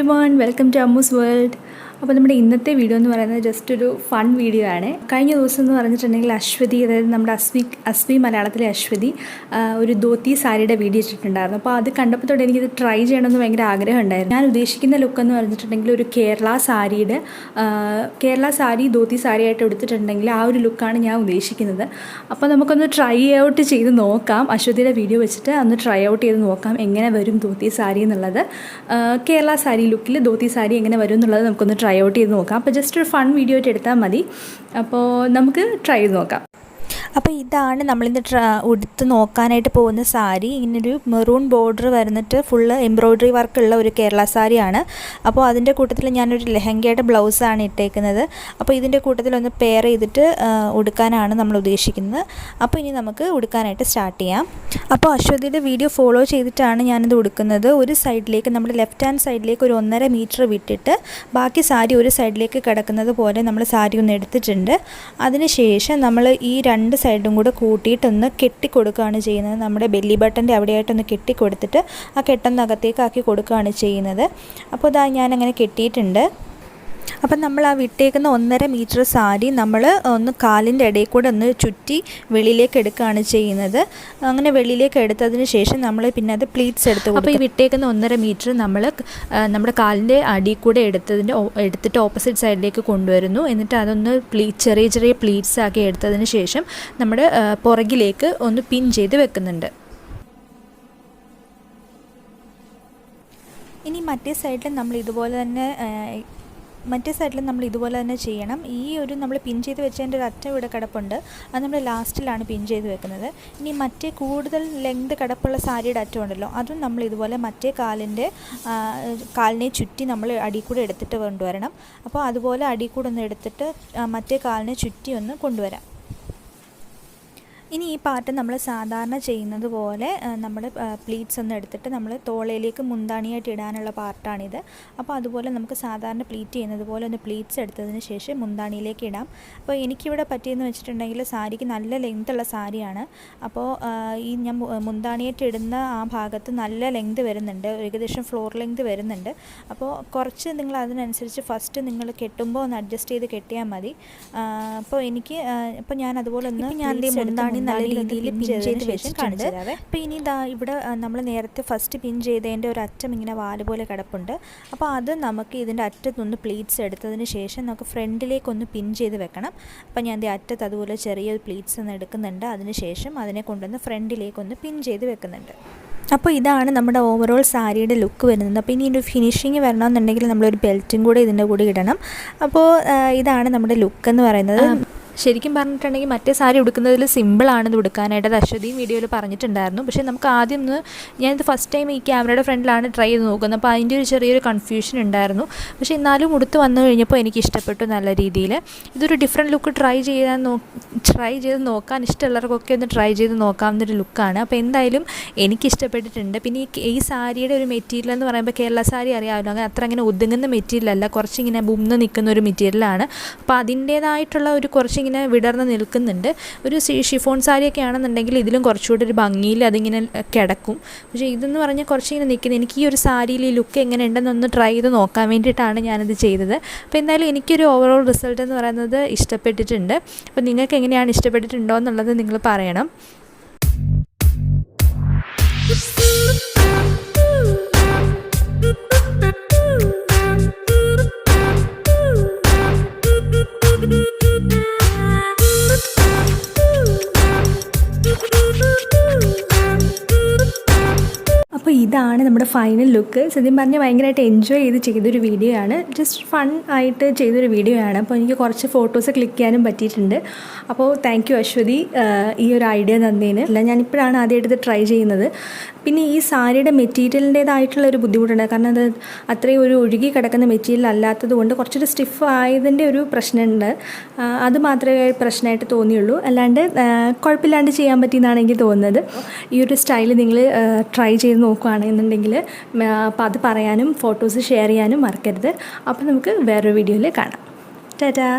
everyone, welcome to Ammu's world. അപ്പോൾ നമ്മുടെ ഇന്നത്തെ വീഡിയോ എന്ന് പറയുന്നത് ജസ്റ്റ് ഒരു ഫൺ വീഡിയോ ആണ്. കഴിഞ്ഞ ദിവസം എന്ന് പറഞ്ഞിട്ടുണ്ടെങ്കിൽ അശ്വതി, അതായത് നമ്മുടെ അസ്വി മലയാളത്തിലെ അശ്വതി ഒരു ധോത്തി സാരിയുടെ വീഡിയോ ഇട്ടിട്ടുണ്ടായിരുന്നു. അപ്പോൾ അത് കണ്ടപ്പോൾ തൊട്ട് എനിക്കിത് ട്രൈ ചെയ്യണമെന്ന് ഭയങ്കര ആഗ്രഹം ഉണ്ടായിരുന്നു. ഞാൻ ഉദ്ദേശിക്കുന്ന ലുക്ക് എന്ന് പറഞ്ഞിട്ടുണ്ടെങ്കിൽ ഒരു കേരള സാരി ധോത്തി സാരി ആയിട്ട് എടുത്തിട്ടുണ്ടെങ്കിൽ ആ ഒരു ലുക്കാണ് ഞാൻ ഉദ്ദേശിക്കുന്നത്. അപ്പോൾ നമുക്കൊന്ന് ട്രൈ ഔട്ട് ചെയ്ത് നോക്കാം. അശ്വതിയുടെ വീഡിയോ വെച്ചിട്ട് ഒന്ന് ട്രൈ ഔട്ട് ചെയ്ത് നോക്കാം എങ്ങനെ വരും ധോത്തി സാരി എന്നുള്ളത്. കേരള സാരി ലുക്കിൽ ധോത്തി സാരി എങ്ങനെ വരും എന്നുള്ളത് നമുക്കൊന്ന് ട്രൈ ഔട്ട് ചെയ്ത് നോക്കാം. അപ്പോൾ ജസ്റ്റ് ഒരു ഫൺ വീഡിയോ ആയിട്ട് എടുത്താൽ മതി. അപ്പോൾ നമുക്ക് ട്രൈ ചെയ്ത് നോക്കാം. അപ്പോൾ ഇതാണ് നമ്മളിന്ന് ഉടുത്ത് നോക്കാനായിട്ട് പോകുന്ന സാരി. ഇങ്ങനൊരു മെറൂൺ ബോർഡർ വരുന്നിട്ട് ഫുള്ള് എംബ്രോയ്ഡറി വർക്കുള്ള ഒരു കേരള സാരിയാണ്. അപ്പോൾ അതിൻ്റെ കൂട്ടത്തിൽ ഞാനൊരു ലെഹങ്കയുടെ ബ്ലൗസാണ് ഇട്ടേക്കുന്നത്. അപ്പോൾ ഇതിൻ്റെ കൂട്ടത്തിലൊന്ന് പെയർ ചെയ്തിട്ട് ഉടുക്കാനാണ് നമ്മൾ ഉദ്ദേശിക്കുന്നത്. അപ്പോൾ ഇനി നമുക്ക് ഉടുക്കാനായിട്ട് സ്റ്റാർട്ട് ചെയ്യാം. അപ്പോൾ അശ്വതിയുടെ വീഡിയോ ഫോളോ ചെയ്തിട്ടാണ് ഞാനിത് ഉടുക്കുന്നത്. ഒരു സൈഡിലേക്ക്, നമ്മുടെ ലെഫ്റ്റ് ഹാൻഡ് സൈഡിലേക്ക് ഒരു 1.5 മീറ്റർ വിട്ടിട്ട് ബാക്കി സാരി ഒരു സൈഡിലേക്ക് കിടക്കുന്നത് പോലെ നമ്മൾ സാരി ഒന്ന് എടുത്തിട്ടുണ്ട്. അതിനുശേഷം നമ്മൾ ഈ രണ്ട് സൈഡും കൂടെ കൂട്ടിയിട്ടൊന്ന് കെട്ടിക്കൊടുക്കുകയാണ് ചെയ്യുന്നത്. നമ്മുടെ ബെല്ലി ബട്ടൻ്റെ അവിടെയായിട്ടൊന്ന് കെട്ടിക്കൊടുത്തിട്ട് ആ കെട്ടൊന്നകത്തേക്ക് ആക്കി കൊടുക്കുകയാണ് ചെയ്യുന്നത്. അപ്പോൾ ഇതാ ഞാനങ്ങനെ കെട്ടിയിട്ടുണ്ട്. അപ്പം നമ്മൾ ആ വിട്ടേക്കുന്ന 1.5 മീറ്റർ സാരി നമ്മൾ ഒന്ന് കാലിൻ്റെ ഇടയിൽ കൂടെ ഒന്ന് ചുറ്റി വെളിയിലേക്ക് എടുക്കുകയാണ് ചെയ്യുന്നത്. അങ്ങനെ വെളിയിലേക്ക് എടുത്തതിന് ശേഷം നമ്മൾ പിന്നെ അത് പ്ലീറ്റ്സ് എടുത്ത്, അപ്പോൾ ഈ വിട്ടേക്കുന്ന 1.5 മീറ്റർ നമ്മൾ നമ്മുടെ കാലിൻ്റെ അടിയിൽ കൂടെ എടുത്തിട്ട് ഓപ്പോസിറ്റ് സൈഡിലേക്ക് കൊണ്ടുവരുന്നു. എന്നിട്ട് അതൊന്ന് ചെറിയ ചെറിയ പ്ലീറ്റ്സ് ആക്കി എടുത്തതിന് ശേഷം നമ്മുടെ പുറകിലേക്ക് ഒന്ന് പിൻ ചെയ്ത് വെക്കുന്നുണ്ട്. ഇനി മറ്റേ സൈഡിൽ നമ്മൾ ഇതുപോലെ തന്നെ ചെയ്യണം. ഈ ഒരു നമ്മൾ പിൻ ചെയ്ത് വെച്ചതിൻ്റെ ഒരു അറ്റം ഇവിടെ കിടപ്പുണ്ട്. അത് നമ്മൾ ലാസ്റ്റിലാണ് പിൻ ചെയ്ത് വെക്കുന്നത്. ഇനി മറ്റേ കൂടുതൽ ലെങ്ത് കിടപ്പുള്ള സാരിയുടെ അറ്റം ഉണ്ടല്ലോ, അതും നമ്മൾ ഇതുപോലെ മറ്റേ കാലിനെ ചുറ്റി നമ്മൾ അടിയിൽ കൂടെ എടുത്തിട്ട് കൊണ്ടുവരണം. അപ്പോൾ അതുപോലെ അടിയിൽ കൂടെ ഒന്ന് എടുത്തിട്ട് മറ്റേ കാലിനെ ചുറ്റി ഒന്ന് കൊണ്ടുവരാം. ഇനി ഈ പാർട്ട് നമ്മൾ സാധാരണ ചെയ്യുന്നത് പോലെ നമ്മുടെ പ്ലീറ്റ്സ് ഒന്ന് എടുത്തിട്ട് നമ്മൾ തോളയിലേക്ക് മുന്താണിയായിട്ട് ഇടാനുള്ള പാർട്ടാണിത്. അപ്പോൾ അതുപോലെ നമുക്ക് സാധാരണ പ്ലീറ്റ് ചെയ്യുന്നത് പോലെ ഒന്ന് പ്ലീറ്റ്സ് എടുത്തതിന് ശേഷം മുന്താണിയിലേക്ക് ഇടാം. അപ്പോൾ എനിക്കിവിടെ പറ്റിയെന്ന് വെച്ചിട്ടുണ്ടെങ്കിൽ സാരിക്ക് നല്ല ലെങ്ത്തുള്ള സാരിയാണ്. അപ്പോൾ ഈ ഞാൻ മുന്താണിയായിട്ട് ഇടുന്ന ആ ഭാഗത്ത് നല്ല ലെങ്ത് വരുന്നുണ്ട്, ഏകദേശം ഫ്ലോർ ലെങ്ത് വരുന്നുണ്ട്. അപ്പോൾ കുറച്ച് നിങ്ങൾ അതിനനുസരിച്ച് ഫസ്റ്റ് നിങ്ങൾ കെട്ടുമ്പോൾ ഒന്ന് അഡ്ജസ്റ്റ് ചെയ്ത് കെട്ടിയാൽ മതി. അപ്പോൾ ഞാൻ അതുപോലെ മുന്താണി നല്ല രീതിയിൽ പിൻ ചെയ്ത് വെച്ചിട്ടുണ്ട്. അപ്പോൾ ഇനി ഇവിടെ നമ്മൾ നേരത്തെ ഫസ്റ്റ് പിൻ ചെയ്തതിൻ്റെ ഒരു അറ്റം ഇങ്ങനെ വാല് പോലെ കിടപ്പുണ്ട്. അപ്പോൾ അത് നമുക്ക് ഇതിൻ്റെ അറ്റത്തൊന്ന് പ്ലീറ്റ്സ് എടുത്തതിന് ശേഷം നമുക്ക് ഫ്രണ്ടിലേക്കൊന്ന് പിൻ ചെയ്ത് വെക്കണം. അപ്പോൾ ഞാൻ അറ്റത്ത് അതുപോലെ ചെറിയ പ്ലീറ്റ്സ് ഒന്ന് എടുക്കുന്നുണ്ട്. അതിനുശേഷം അതിനെ കൊണ്ടുവന്ന് ഫ്രണ്ടിലേക്കൊന്ന് പിൻ ചെയ്ത് വെക്കുന്നുണ്ട്. അപ്പോൾ ഇതാണ് നമ്മുടെ ഓവറോൾ സാരിയുടെ ലുക്ക് വരുന്നത്. അപ്പോൾ ഇനി ഒരു ഫിനിഷിങ് വരണമെന്നുണ്ടെങ്കിൽ നമ്മളൊരു ബെൽറ്റും കൂടെ ഇതിൻ്റെ കൂടെ ഇടണം. അപ്പോൾ ഇതാണ് നമ്മുടെ ലുക്ക് എന്ന് പറയുന്നത്. ശരിക്കും പറഞ്ഞിട്ടുണ്ടെങ്കിൽ മറ്റേ സാരി ഉടുക്കുന്നതിൽ സിമ്പിളാണിത് ഉടുക്കാനായിട്ട്. അത് അശ്വതിയും വീഡിയോയിൽ പറഞ്ഞിട്ടുണ്ടായിരുന്നു. പക്ഷേ നമുക്ക് ആദ്യം ഞാനിത് ഫസ്റ്റ് ടൈം ഈ ക്യാമറയുടെ ഫ്രണ്ടിലാണ് ട്രൈ ചെയ്ത് നോക്കുന്നത്. അപ്പോൾ അതിൻ്റെ ഒരു ചെറിയൊരു കൺഫ്യൂഷൻ ഉണ്ടായിരുന്നു. പക്ഷേ എന്നാലും ഉടുത്ത് വന്നു കഴിഞ്ഞപ്പോൾ എനിക്ക് ഇഷ്ടപ്പെട്ടു നല്ല രീതിയിൽ. ഇതൊരു ഡിഫറെൻറ്റ് ലുക്ക് ട്രൈ ചെയ്ത് നോക്കാൻ ഇഷ്ടമുള്ളവർക്കൊക്കെ ഒന്ന് ട്രൈ ചെയ്ത് നോക്കാവുന്നൊരു ലുക്കാണ്. അപ്പോൾ എന്തായാലും എനിക്ക് ഇഷ്ടപ്പെട്ടിട്ടുണ്ട്. പിന്നെ ഈ സാരിയുടെ ഒരു മെറ്റീരിയൽ എന്ന് പറയുമ്പോൾ കേരള സാരി അറിയാമല്ലോ, അങ്ങനെ ഒതുങ്ങുന്ന മെറ്റീരിയലല്ല, കുറച്ചിങ്ങനെ ബുംന്ന് നിൽക്കുന്ന ഒരു മെറ്റീരിയലാണ്. അപ്പോൾ അതിൻ്റേതായിട്ടുള്ള ഒരു കുറച്ചിങ്ങനെ വിടർന്ന് നിൽക്കുന്നുണ്ട്. ഒരു ഷിഫോൺ സാരിയൊക്കെ ആണെന്നുണ്ടെങ്കിൽ ഇതിലും കുറച്ചുകൂടി ഒരു ഭംഗിയിൽ അതിങ്ങനെ കിടക്കും. പക്ഷേ ഇതെന്ന് പറഞ്ഞാൽ കുറച്ചിങ്ങനെ നിൽക്കുന്നത്. എനിക്ക് ഈ ഒരു സാരിയിൽ ഈ ലുക്ക് എങ്ങനെ ഉണ്ടെന്നൊന്ന് ട്രൈ ചെയ്ത് നോക്കാൻ വേണ്ടിയിട്ടാണ് ഞാനിത് ചെയ്തത്. അപ്പോൾ എന്തായാലും എനിക്കൊരു ഓവറോൾ റിസൾട്ട് എന്ന് പറയുന്നത് ഇഷ്ടപ്പെട്ടിട്ടുണ്ട്. അപ്പോൾ നിങ്ങൾക്ക് എങ്ങനെയാണ് ഇഷ്ടപ്പെട്ടിട്ടുണ്ടോ എന്നുള്ളത് നിങ്ങൾ പറയണം. അപ്പോൾ ഇതാണ് നമ്മുടെ ഫൈനൽ ലുക്ക്. സത്യം പറഞ്ഞാൽ ഭയങ്കരമായിട്ട് എൻജോയ് ചെയ്തൊരു വീഡിയോ ആണ്. ജസ്റ്റ് ഫൺ ആയിട്ട് ചെയ്തൊരു വീഡിയോ ആണ്. അപ്പോൾ എനിക്ക് കുറച്ച് ഫോട്ടോസ് ക്ലിക്ക് ചെയ്യാനും പറ്റിയിട്ടുണ്ട്. അപ്പോൾ താങ്ക് യു അശ്വതി ഈ ഒരു ഐഡിയ തന്നതിന്. ഞാനിപ്പോഴാണ് ആദ്യമായിട്ട് ട്രൈ ചെയ്യുന്നത്. പിന്നെ ഈ സാരിയുടെ മെറ്റീരിയലിൻ്റേതായിട്ടുള്ള ഒരു ബുദ്ധിമുട്ടുണ്ട്. കാരണം അത് അത്രയും ഒരു ഒഴുകി കിടക്കുന്ന മെറ്റീരിയൽ അല്ലാത്തത് കൊണ്ട് കുറച്ചൊരു സ്റ്റിഫ് ആയതിൻ്റെ ഒരു പ്രശ്നമുണ്ട്. അത് മാത്രമേ പ്രശ്നമായിട്ട് തോന്നിയുള്ളൂ. അല്ലാണ്ട് കുഴപ്പമില്ലാണ്ട് ചെയ്യാൻ പറ്റിയെന്നാണ് എനിക്ക് തോന്നുന്നത്. ഈ ഒരു സ്റ്റൈൽ നിങ്ങൾ ട്രൈ ചെയ്ത് നോക്കുകയാണെന്നുണ്ടെങ്കിൽ അപ്പോൾ അത് പറയാനും ഫോട്ടോസ് ഷെയർ ചെയ്യാനും മറക്കരുത്. അപ്പോൾ നമുക്ക് വേറൊരു വീഡിയോയിൽ കാണാം. ടാറ്റാ.